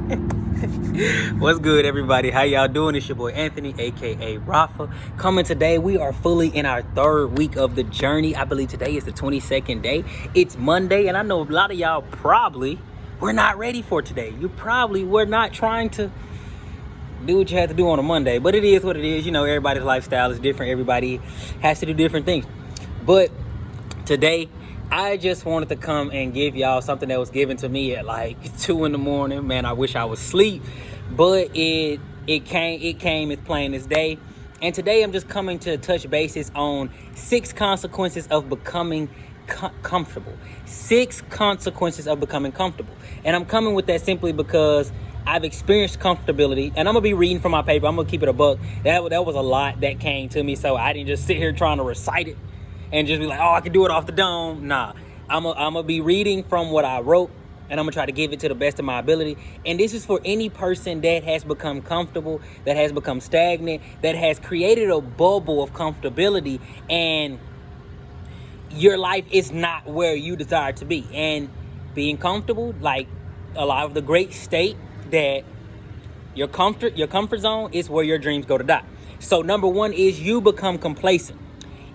What's good, everybody? How y'all doing? It's your boy Anthony, aka Rafa. Coming today, we are fully in our third week of the journey. I believe today is the 22nd day. It's Monday, and I know a lot of y'all probably were not ready for today. You probably were not trying to do what you had to do on a Monday, but it is what it is. You know, everybody's lifestyle is different. Everybody has to do different things. But today, I just wanted to come and give y'all something that was given to me at like 2 a.m. Man, I wish I was asleep, but it came as plain as day. And today I'm just coming to touch bases on 6 consequences of becoming comfortable. 6 consequences of becoming comfortable. And I'm coming with that simply because I've experienced comfortability, and I'm gonna be reading from my paper. I'm gonna keep it a buck. That was a lot that came to me, so I didn't just sit here trying to recite it and just be like, oh, I can do it off the dome. Nah, I'm gonna be reading from what I wrote, and I'm gonna try to give it to the best of my ability. And this is for any person that has become comfortable, that has become stagnant, that has created a bubble of comfortability, and your life is not where you desire to be. And being comfortable, like a lot of the greats state, that your comfort zone is where your dreams go to die. So number 1 is you become complacent.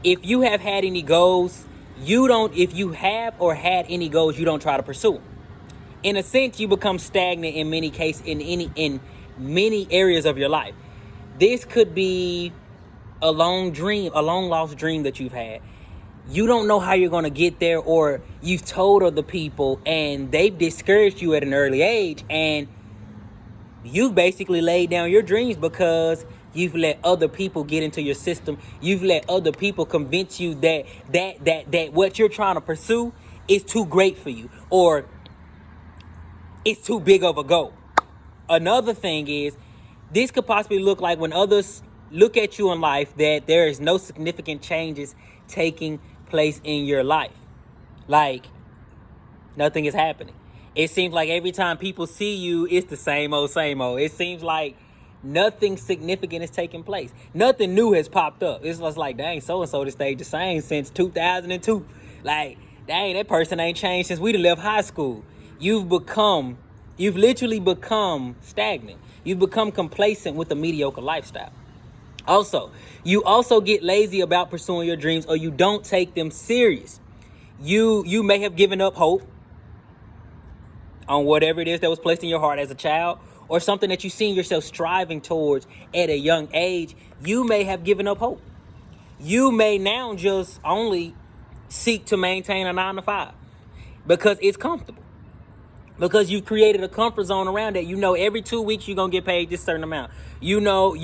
If you have had any goals, if you have or had any goals, you don't try to pursue them. In a sense, you become stagnant in many cases, in many areas of your life. This could be a long lost dream that you've had. You don't know how you're going to get there, or you've told other people and they've discouraged you at an early age, and you've basically laid down your dreams because you've let other people get into your system. You've let other people convince you that what you're trying to pursue is too great for you, or it's too big of a goal. Another thing is, this could possibly look like when others look at you in life that there is no significant changes taking place in your life. Like, nothing is happening. It seems like every time people see you, it's the same old, same old. It seems like nothing significant is taking place. Nothing new has popped up. It's just like, dang, so-and-so stayed the same since 2002. Like, dang, that person ain't changed since we left high school. You've literally become stagnant. You've become complacent with a mediocre lifestyle. Also, you also get lazy about pursuing your dreams, or you don't take them serious. You may have given up hope on whatever it is that was placed in your heart as a child, or something that you seen yourself striving towards at a young age. You may have given up hope. You may now just only seek to maintain a 9 to 5 because it's comfortable. Because you've created a comfort zone around that. You know, every 2 weeks you're gonna get paid this certain amount. You know,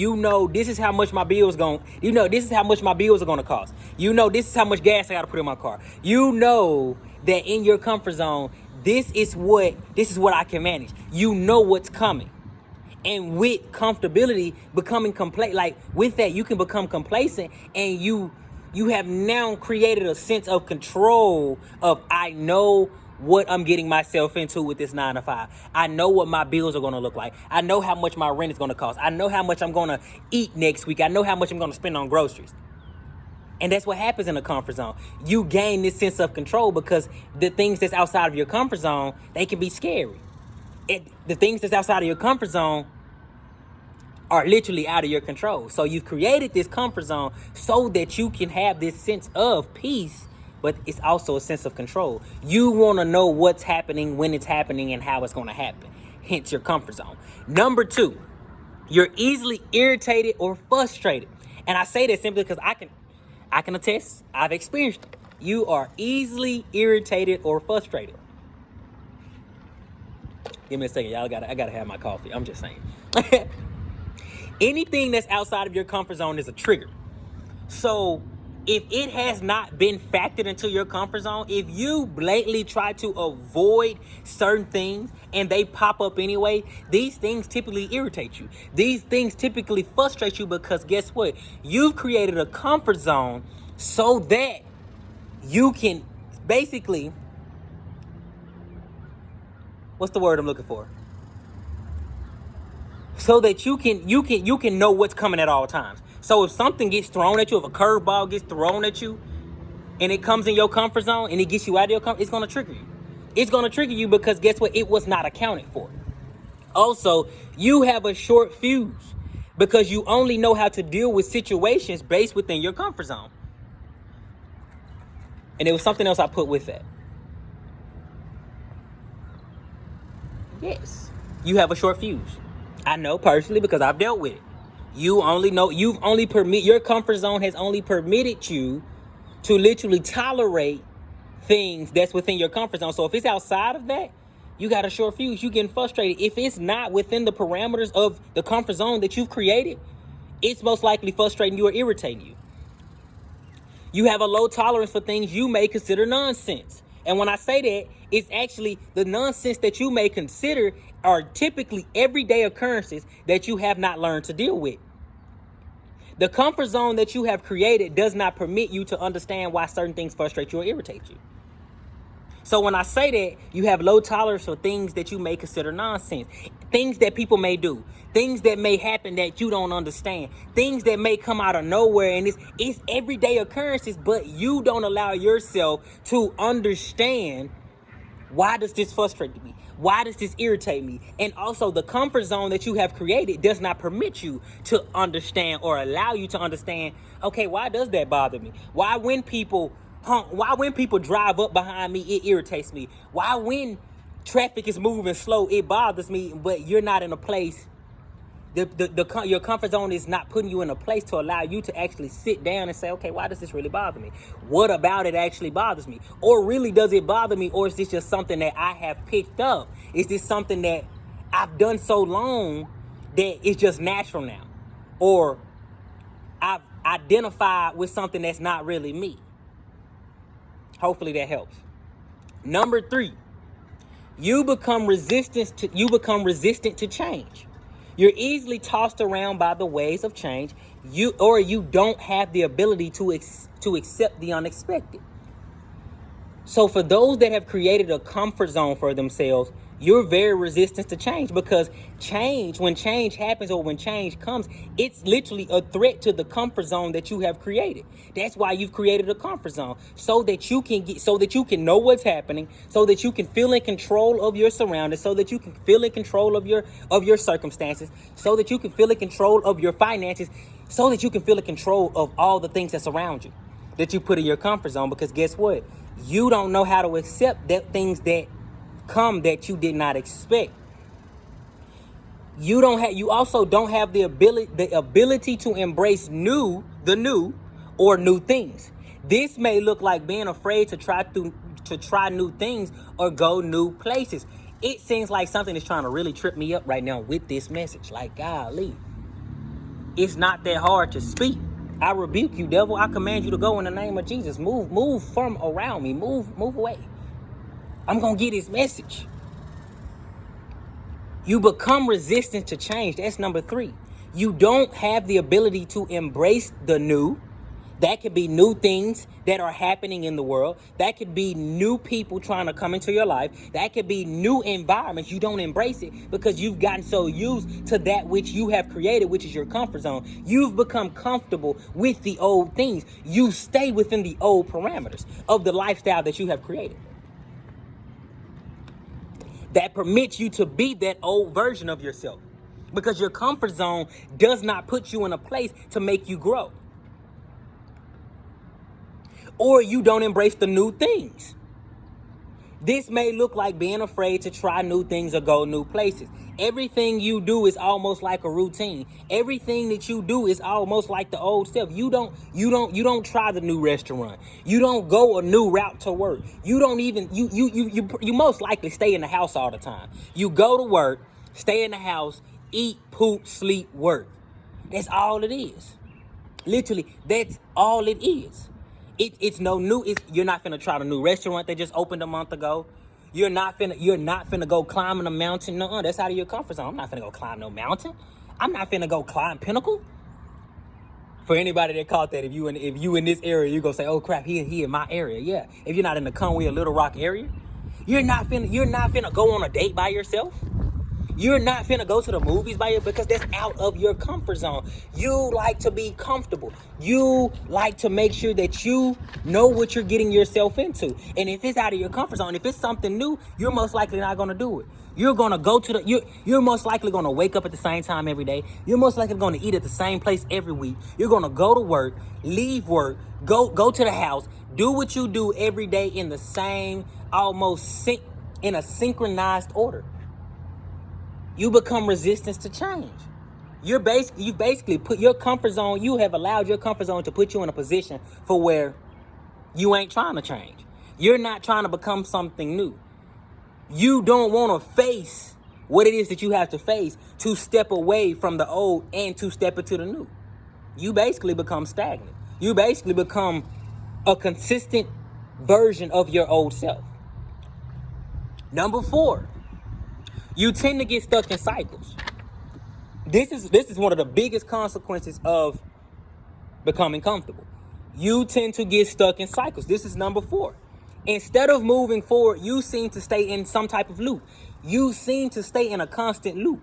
this is how much my bills this is how much my bills are gonna cost. You know, this is how much gas I gotta put in my car. You know that in your comfort zone, this is what I can manage. You know what's coming. And with comfortability, becoming with that, you can become complacent, and you have now created a sense of control of, I know what I'm getting myself into with this 9 to 5. I know what my bills are going to look like. I know how much my rent is going to cost. I know how much I'm going to eat next week. I know how much I'm going to spend on groceries. And that's what happens in a comfort zone. You gain this sense of control because the things that's outside of your comfort zone, they can be scary. The things that's outside of your comfort zone are literally out of your control. So you've created this comfort zone so that you can have this sense of peace, but it's also a sense of control. You want to know what's happening, when it's happening, and how it's going to happen. Hence your comfort zone. Number 2, you're easily irritated or frustrated. And I say that simply because I can attest. I've experienced it. You are easily irritated or frustrated. Give me a second, y'all. I gotta have my coffee. I'm just saying. Anything that's outside of your comfort zone is a trigger. So if it has not been factored into your comfort zone, if you blatantly try to avoid certain things and they pop up anyway, these things typically irritate you. These things typically frustrate you because guess what? You've created a comfort zone so that you can basically, what's the word I'm looking for? So that you can know what's coming at all times. So if something gets thrown at you, if a curveball gets thrown at you, and it comes in your comfort zone and it gets you out of your comfort, it's going to trigger you. It's going to trigger you because guess what? It was not accounted for. Also, you have a short fuse because you only know how to deal with situations based within your comfort zone. And there was something else I put with that. Yes, you have a short fuse. I know personally because I've dealt with it. You only know, your comfort zone has only permitted you to literally tolerate things that's within your comfort zone. So if it's outside of that, you got a short fuse. You getting frustrated. If it's not within the parameters of the comfort zone that you've created, it's most likely frustrating you or irritating you. You have a low tolerance for things you may consider nonsense. And when I say that, it's actually the nonsense that you may consider are typically everyday occurrences that you have not learned to deal with. The comfort zone that you have created does not permit you to understand why certain things frustrate you or irritate you. So when I say that, you have low tolerance for things that you may consider nonsense, things that people may do, things that may happen that you don't understand, things that may come out of nowhere, and it's everyday occurrences, but you don't allow yourself to understand, why does this frustrate me? Why does this irritate me? And also the comfort zone that you have created does not permit you to understand or allow you to understand, okay, why does that bother me? Why when people drive up behind me, it irritates me? Why when traffic is moving slow, it bothers me, but you're not in a place, your comfort zone is not putting you in a place to allow you to actually sit down and say, okay, why does this really bother me? What about it actually bothers me? Or really does it bother me? Or is this just something that I have picked up? Is this something that I've done so long that it's just natural now? Or I've identified with something that's not really me? Hopefully that helps. Number 3, you become resistant to change. You're easily tossed around by the waves of change. You don't have the ability to accept the unexpected. So for those that have created a comfort zone for themselves, you're very resistant to change, because when change happens or when change comes, it's literally a threat to the comfort zone that you have created. That's why you've created a comfort zone, so that you can know what's happening, so that you can feel in control of your surroundings, so that you can feel in control of your circumstances, so that you can feel in control of your finances, so that you can feel in control of all the things that's around you that you put in your comfort zone. Because guess what? You don't know how to accept that things that come that you did not expect. You also don't have the ability to embrace the new or new things. This may look like being afraid to try new things or go new places. It seems like something is trying to really trip me up right now with this message. Like, golly, it's not that hard to speak. I rebuke you, devil. I command you to go in the name of Jesus. Move from around me. Move away. I'm going to get his message. You become resistant to change. That's number 3. You don't have the ability to embrace the new. That could be new things that are happening in the world. That could be new people trying to come into your life. That could be new environments. You don't embrace it because you've gotten so used to that which you have created, which is your comfort zone. You've become comfortable with the old things. You stay within the old parameters of the lifestyle that you have created. That permits you to be that old version of yourself, because your comfort zone does not put you in a place to make you grow. Or you don't embrace the new things. This may look like being afraid to try new things or go new places. Everything you do is almost like a routine. Everything that you do is almost like the old self. You don't try the new restaurant. You don't go a new route to work. You don't even you most likely stay in the house all the time. You go to work, stay in the house, eat, poop, sleep, work. That's all it is. Literally, that's all it is. It's no new. You're not finna try the new restaurant that just opened a month ago. You're not finna go climbing a mountain. No, that's out of your comfort zone. I'm not finna go climb no mountain. I'm not finna go climb Pinnacle. For anybody that caught that, if you in this area, you go say, oh crap, he in my area. Yeah. If you're not in the Conway or Little Rock area, you're not finna go on a date by yourself. You're not finna go to the movies by you because that's out of your comfort zone. You like to be comfortable. You like to make sure that you know what you're getting yourself into. And if it's out of your comfort zone, if it's something new, you're most likely not gonna do it. You're gonna go to you're most likely gonna wake up at the same time every day. You're most likely gonna eat at the same place every week. You're gonna go to work, leave work, go to the house, do what you do every day in the same, in a synchronized order. You become resistance to change. You basically put your comfort zone, you have allowed your comfort zone to put you in a position for where you ain't trying to change. You're not trying to become something new. You don't want to face what it is that you have to face to step away from the old and to step into the new. You basically become stagnant. You basically become a consistent version of your old self. Number 4, you tend to get stuck in cycles. This is one of the biggest consequences of becoming comfortable. You tend to get stuck in cycles. This is number 4. Instead of moving forward, you seem to stay in some type of loop. You seem to stay in a constant loop.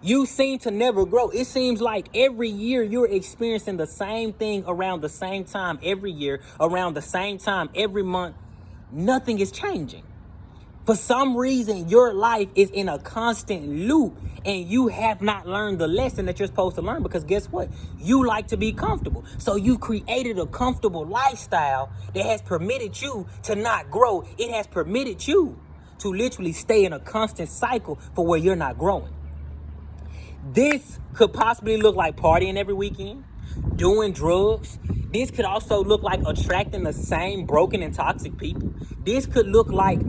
You seem to never grow. It seems like every year you're experiencing the same thing around the same time every year, around the same time every month. Nothing is changing. For some reason, your life is in a constant loop and you have not learned the lesson that you're supposed to learn because guess what? You like to be comfortable. So you created a comfortable lifestyle that has permitted you to not grow. It has permitted you to literally stay in a constant cycle for where you're not growing. This could possibly look like partying every weekend, doing drugs. This could also look like attracting the same broken and toxic people. This could look like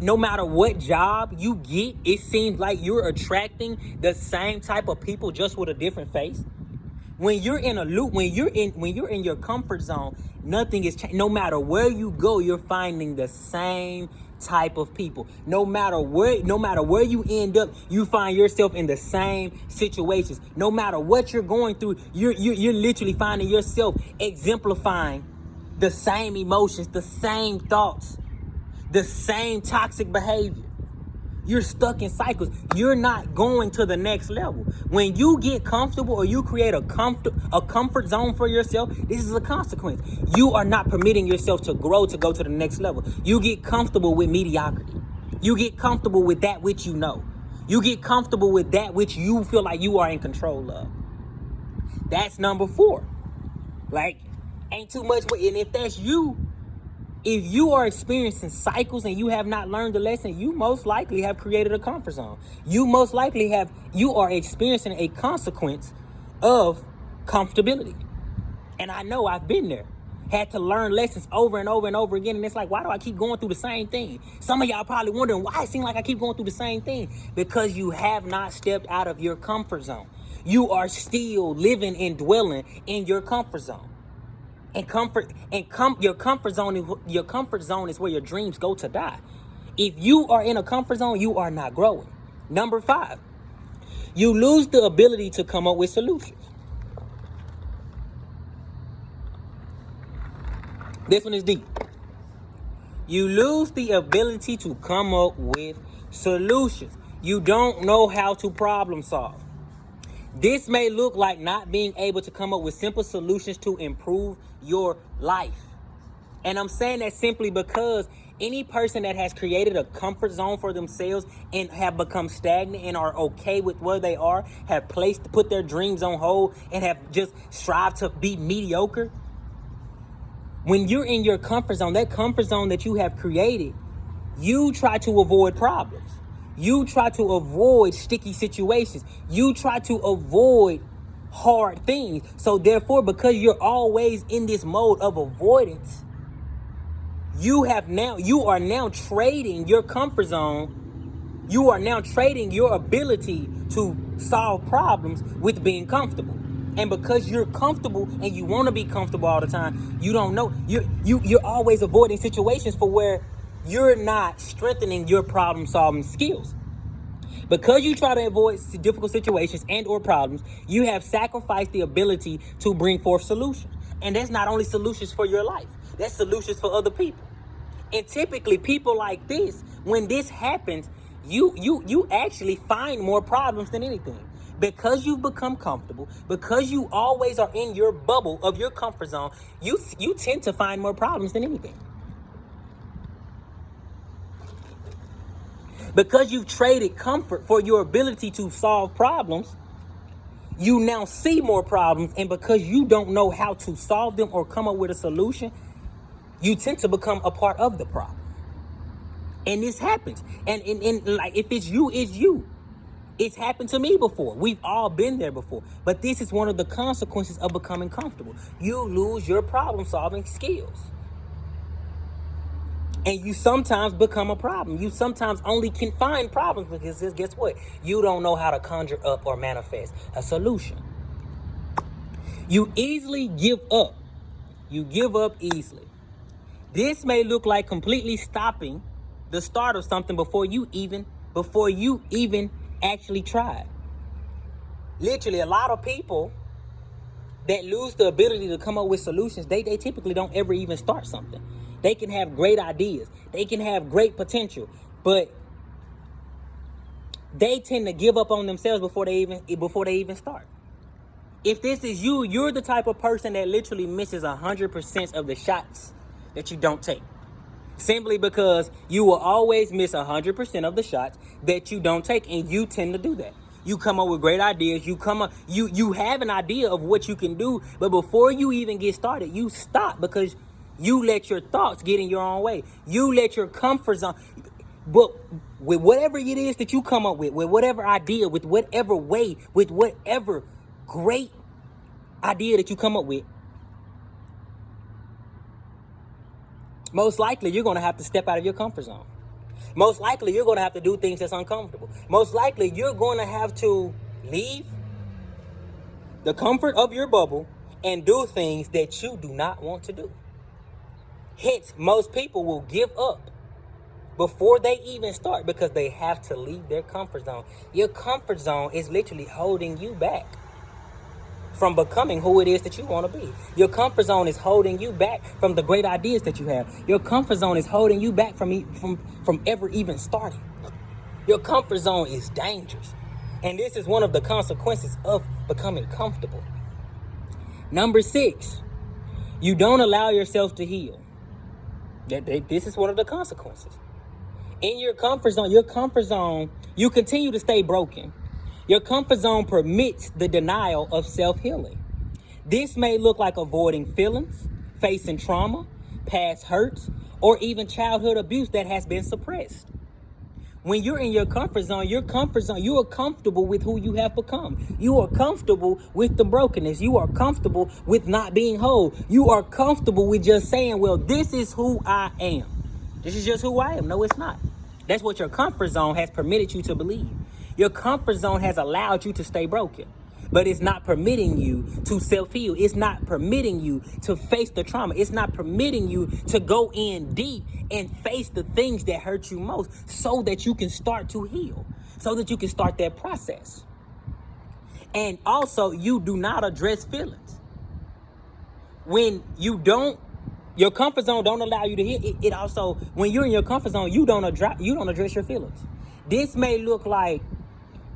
no matter what job you get, it seems like you're attracting the same type of people just with a different face. When you're in a loop, when you're in your comfort zone, nothing is changing. No matter where you go, you're finding the same type of people. No matter where you end up, you find yourself in the same situations. No matter what you're going through, you're literally finding yourself exemplifying the same emotions, the same thoughts, the same toxic behavior. You're stuck in cycles. You're not going to the next level. When you get comfortable or you create a comfort zone for yourself, this is a consequence. You are not permitting yourself to grow, to go to the next level. You get comfortable with mediocrity. You get comfortable with that which you know. You get comfortable with that which you feel like you are in control of. That's number 4. Like, ain't too much. And if that's you, if you are experiencing cycles and you have not learned the lesson, you most likely have created a comfort zone. You most likely you are experiencing a consequence of comfortability. And I know I've been there. Had to learn lessons over and over and over again. And it's like, why do I keep going through the same thing? Some of y'all probably wondering why it seems like I keep going through the same thing. Because you have not stepped out of your comfort zone. You are still living and dwelling in your comfort zone. And your comfort zone is where your dreams go to die. If you are in a comfort zone, you are not growing. Number 5, you lose the ability to come up with solutions. This one is deep. You lose the ability to come up with solutions. You don't know how to problem solve. This may look like not being able to come up with simple solutions to improve your life. And I'm saying that simply because any person that has created a comfort zone for themselves and have become stagnant and are okay with where they are, have put their dreams on hold and have just strived to be mediocre. When you're in your comfort zone, that comfort zone that you have created, you try to avoid problems. You try to avoid sticky situations. You try to avoid hard things. So therefore, because you're always in this mode of avoidance, you are now trading your comfort zone. You are now trading your ability to solve problems with being comfortable. And because you're comfortable and you want to be comfortable all the time, you don't know. You're always avoiding situations for where you're not strengthening your problem solving skills. Because you try to avoid difficult situations and or problems, you have sacrificed the ability to bring forth solutions. And that's not only solutions for your life, that's solutions for other people. And typically people like this, when this happens, you actually find more problems than anything. Because you've become comfortable, because you always are in your bubble of your comfort zone, you tend to find more problems than anything. Because you've traded comfort for your ability to solve problems, you now see more problems, and because you don't know how to solve them or come up with a solution, you tend to become a part of the problem. And this happens. And like, if it's you, it's you. It's happened to me before. We've all been there before. But this is one of the consequences of becoming comfortable. You lose your problem-solving skills. And you sometimes become a problem. You sometimes only can find problems because guess what? You don't know how to conjure up or manifest a solution. You easily give up. You give up easily. This may look like completely stopping the start of something before you even actually tried. Literally, a lot of people that lose the ability to come up with solutions, they typically don't ever even start something. They can have great ideas. They can have great potential, but they tend to give up on themselves before they even start. If this is you, you're the type of person that literally misses 100% of the shots that you don't take. Simply because you will always miss 100% of the shots that you don't take, and you tend to do that. You come up with great ideas. You have an idea of what you can do, but before you even get started, you stop because you let your thoughts get in your own way. You let your comfort zone. But with whatever it is that you come up with whatever idea, with whatever way, with whatever great idea that you come up with, most likely you're going to have to step out of your comfort zone. Most likely you're going to have to do things that's uncomfortable. Most likely you're going to have to leave the comfort of your bubble and do things that you do not want to do. Hence, most people will give up before they even start because they have to leave their comfort zone. Your comfort zone is literally holding you back from becoming who it is that you want to be. Your comfort zone is holding you back from the great ideas that you have. Your comfort zone is holding you back from ever even starting. Your comfort zone is dangerous. And this is one of the consequences of becoming comfortable. Number 6, you don't allow yourself to heal. This is one of the consequences. In your comfort zone, you continue to stay broken. Your comfort zone permits the denial of self-healing. This may look like avoiding feelings, facing trauma, past hurts, or even childhood abuse that has been suppressed. When you're in your comfort zone, you are comfortable with who you have become. You are comfortable with the brokenness. You are comfortable with not being whole. You are comfortable with just saying, well, this is who I am. This is just who I am. No, it's not. That's what your comfort zone has permitted you to believe. Your comfort zone has allowed you to stay broken, but it's not permitting you to self-heal. It's not permitting you to face the trauma. It's not permitting you to go in deep and face the things that hurt you most so that you can start to heal, so that you can start that process. And also, you do not address feelings. When you don't, your comfort zone don't allow you to heal. It also, when you're in your comfort zone, you don't address your feelings. This may look like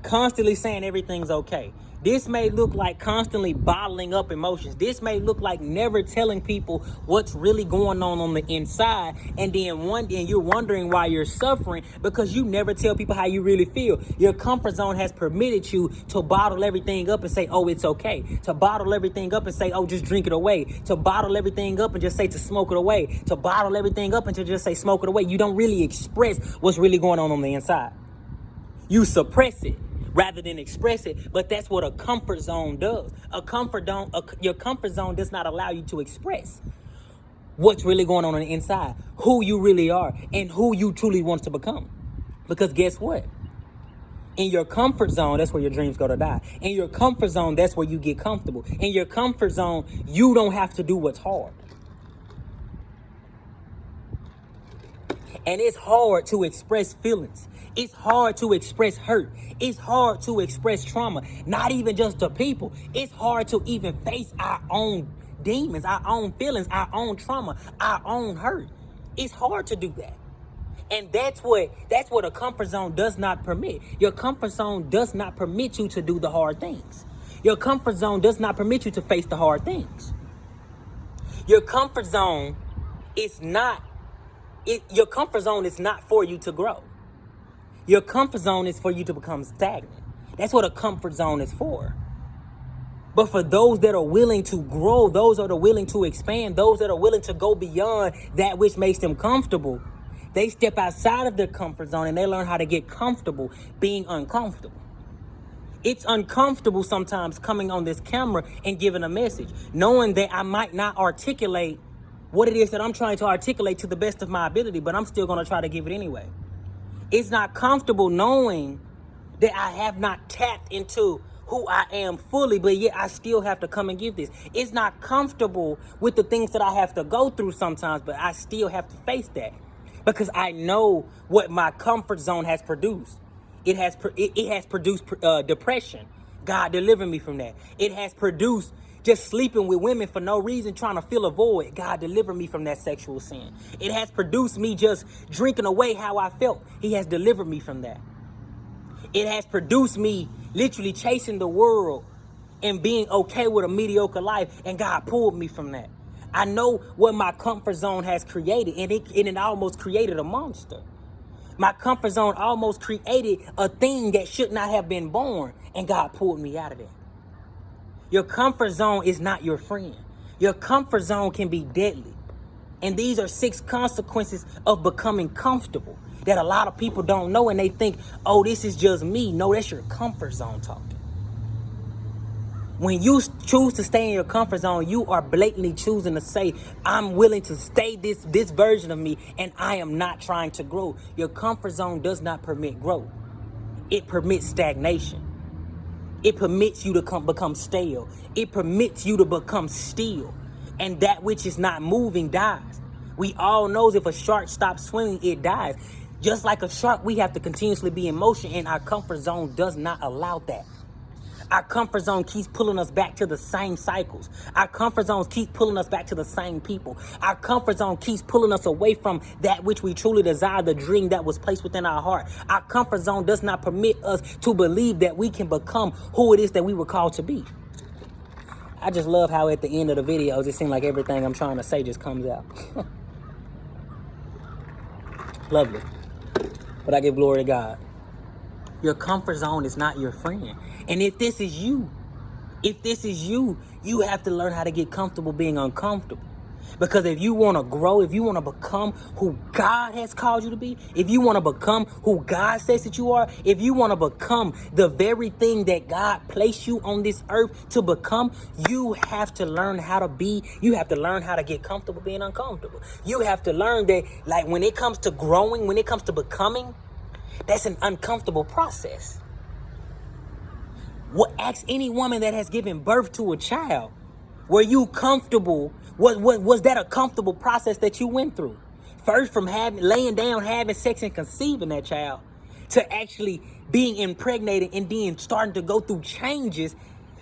constantly saying everything's okay. This may look like constantly bottling up emotions. This may look like never telling people what's really going on the inside, and then you're wondering why you're suffering because you never tell people how you really feel. Your comfort zone has permitted you to bottle everything up and say, oh, it's okay. To bottle everything up and say, oh, just drink it away. To bottle everything up and just say to smoke it away. To bottle everything up and to just say smoke it away. You don't really express what's really going on the inside. You suppress it rather than express it, but that's what a comfort zone does. Your comfort zone does not allow you to express what's really going on the inside, who you really are, and who you truly want to become. Because guess what? In your comfort zone, that's where your dreams go to die. In your comfort zone, that's where you get comfortable. In your comfort zone, you don't have to do what's hard. And it's hard to express feelings. It's hard to express hurt. It's hard to express trauma. Not even just to people. It's hard to even face our own demons, our own feelings, our own trauma, our own hurt. It's hard to do that. And that's what a comfort zone does not permit. Your comfort zone does not permit you to do the hard things. Your comfort zone does not permit you to face the hard things. Your comfort zone is not your comfort zone is not for you to grow. Your comfort zone is for you to become stagnant. That's what a comfort zone is for. But for those that are willing to grow, those that are willing to expand, those that are willing to go beyond that which makes them comfortable, they step outside of their comfort zone and they learn how to get comfortable being uncomfortable. It's uncomfortable sometimes coming on this camera and giving a message, knowing that I might not articulate what it is that I'm trying to articulate to the best of my ability, but I'm still going to try to give it anyway. It's not comfortable knowing that I have not tapped into who I am fully, but yet I still have to come and give this. It's not comfortable with the things that I have to go through sometimes, but I still have to face that because I know what my comfort zone has produced. It has produced depression. God deliver me from that. It has produced just sleeping with women for no reason, trying to fill a void. God deliver me from that sexual sin. It has produced me just drinking away how I felt. He has delivered me from that. It has produced me literally chasing the world and being okay with a mediocre life, and God pulled me from that. I know what my comfort zone has created, and it almost created a monster. My comfort zone almost created a thing that should not have been born, and God pulled me out of that. Your comfort zone is not your friend. Your comfort zone can be deadly. And these are 6 consequences of becoming comfortable that a lot of people don't know, and they think, oh, this is just me. No, that's your comfort zone talking. When you choose to stay in your comfort zone, you are blatantly choosing to say, I'm willing to stay this version of me, and I am not trying to grow. Your comfort zone does not permit growth. It permits stagnation. It permits you to become stale. It permits you to become still. And that which is not moving dies. We all know if a shark stops swimming, it dies. Just like a shark, we have to continuously be in motion, and our comfort zone does not allow that. Our comfort zone keeps pulling us back to the same cycles. Our comfort zones keep pulling us back to the same people. Our comfort zone keeps pulling us away from that which we truly desire, the dream that was placed within our heart. Our comfort zone does not permit us to believe that we can become who it is that we were called to be. I just love how at the end of the videos, it seems like everything I'm trying to say just comes out. Lovely. But I give glory to God. Your comfort zone is not your friend. And if this is you, you have to learn how to get comfortable being uncomfortable. Because if you want to grow, if you want to become who God has called you to be, if you want to become who God says that you are, if you want to become the very thing that God placed you on this earth to become, you have to learn how to be, you have to learn how to get comfortable being uncomfortable. You have to learn that, like, when it comes to growing, when it comes to becoming, that's an uncomfortable process. Ask any woman that has given birth to a child, were you comfortable? Was that a comfortable process that you went through? First, from laying down, having sex, and conceiving that child, to actually being impregnated and then starting to go through changes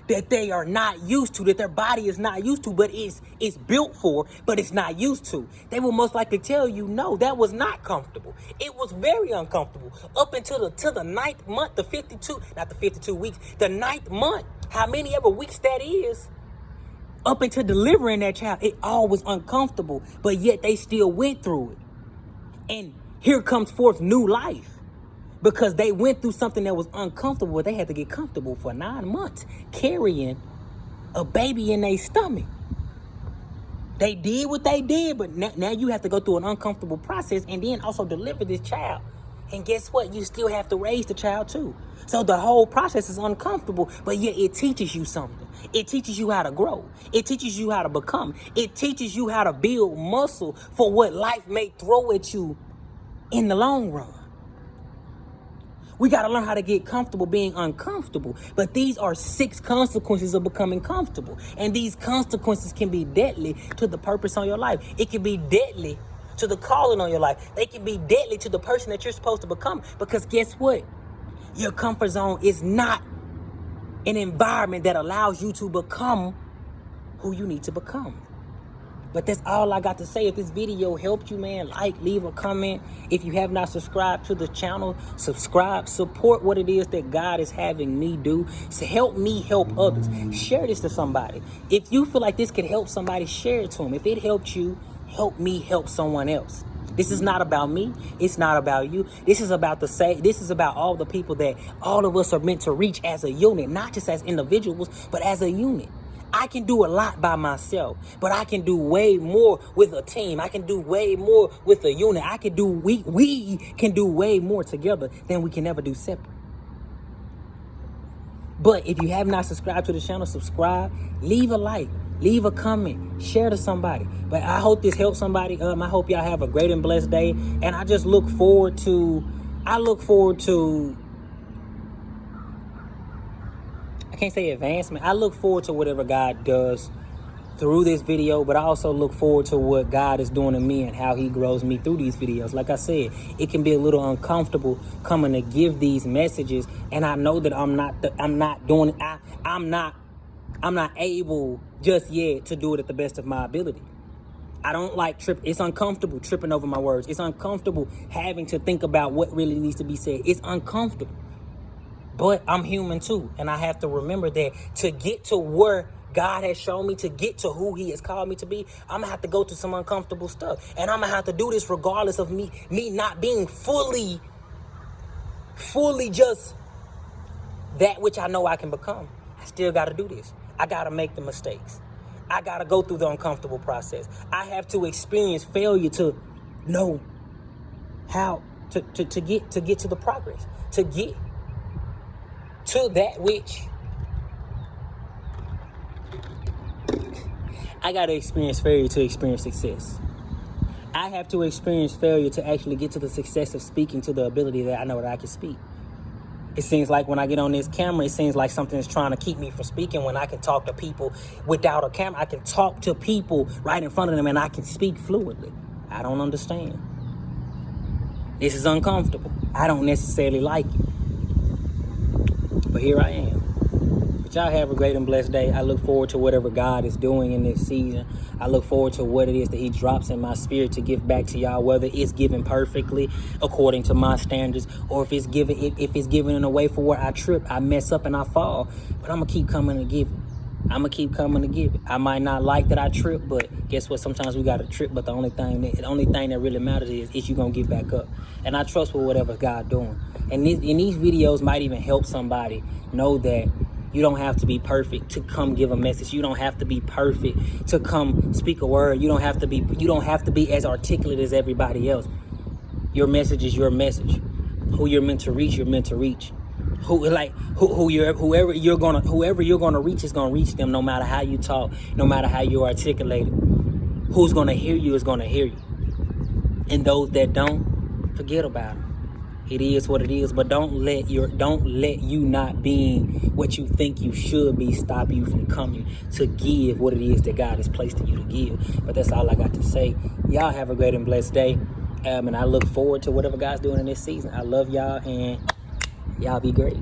that they are not used to, that their body is not used to, but it's built for, but it's not used to. They will most likely tell you, no, that was not comfortable. It was very uncomfortable. Up until the 9th month, the 52 weeks, the 9th month, how many ever weeks that is, up until delivering that child, it all was uncomfortable, but yet they still went through it. And here comes forth new life. Because they went through something that was uncomfortable. They had to get comfortable for 9 months carrying a baby in their stomach. They did what they did, but now you have to go through an uncomfortable process and then also deliver this child. And guess what? You still have to raise the child too. So the whole process is uncomfortable, but yet it teaches you something. It teaches you how to grow. It teaches you how to become. It teaches you how to build muscle for what life may throw at you in the long run. We got to learn how to get comfortable being uncomfortable. But these are 6 consequences of becoming comfortable. And these consequences can be deadly to the purpose on your life. It can be deadly to the calling on your life. They can be deadly to the person that you're supposed to become. Because guess what? Your comfort zone is not an environment that allows you to become who you need to become. But that's all I got to say. If this video helped you, man, like, leave a comment. If you have not subscribed to the channel, subscribe. Support what it is that God is having me do. So help me help others. Share this to somebody. If you feel like this could help somebody, share it to them. If it helped you, help me help someone else. This is not about me. It's not about you. This is about this is about all the people that all of us are meant to reach as a unit, not just as individuals, but as a unit. I can do a lot by myself, but I can do way more with a team. I can do way more with a unit. We can do way more together than we can ever do separate. But if you have not subscribed to the channel, subscribe, leave a like, leave a comment, share to somebody. But I hope this helps somebody. I hope y'all have a great and blessed day. And I just look forward to, I can't say advancement. I look forward to whatever God does through this video, but I also look forward to what God is doing to me and how he grows me through these videos. Like I said, it can be a little uncomfortable coming to give these messages, and I know that I'm not able just yet to do it at the best of my ability. I don't like it's uncomfortable tripping over my words. It's uncomfortable having to think about what really needs to be said. It's uncomfortable. But I'm human too, and I have to remember that to get to where God has shown me, to get to who he has called me to be, I'm gonna have to go through some uncomfortable stuff. And I'm gonna have to do this regardless of me not being fully just that which I know I can become. I still gotta do this. I gotta make the mistakes. I gotta go through the uncomfortable process. I have to experience failure to know how to get to the progress, to get to that which I got to experience failure to experience success. I have to experience failure to actually get to the success of speaking to the ability that I know that I can speak. It seems like when I get on this camera, it seems like something is trying to keep me from speaking when I can talk to people without a camera. I can talk to people right in front of them and I can speak fluently. I don't understand. This is uncomfortable. I don't necessarily like it. But here I am. But y'all have a great and blessed day. I look forward to whatever God is doing in this season. I look forward to what it is that he drops in my spirit to give back to y'all, whether it's given perfectly according to my standards, or if it's given in a way for where I trip, I mess up and I fall. But I'm going to keep coming to give it. I'm going to keep coming to give it. I might not like that I trip, but guess what? Sometimes we got to trip, but the only thing that really matters is you going to get back up. And I trust with whatever God doing. And these videos might even help somebody know that you don't have to be perfect to come give a message. You don't have to be perfect to come speak a word. You don't have to be as articulate as everybody else. Your message is your message. Who you're meant to reach, you're meant to reach. Whoever you're gonna reach is gonna reach them, no matter how you talk, no matter how you articulate it. Who's gonna hear you is gonna hear you. And those that don't, forget about it. It is what it is, but don't let you not being what you think you should be stop you from coming to give what it is that God has placed in you to give. But that's all I got to say. Y'all have a great and blessed day. And I look forward to whatever God's doing in this season. I love y'all, and y'all be great.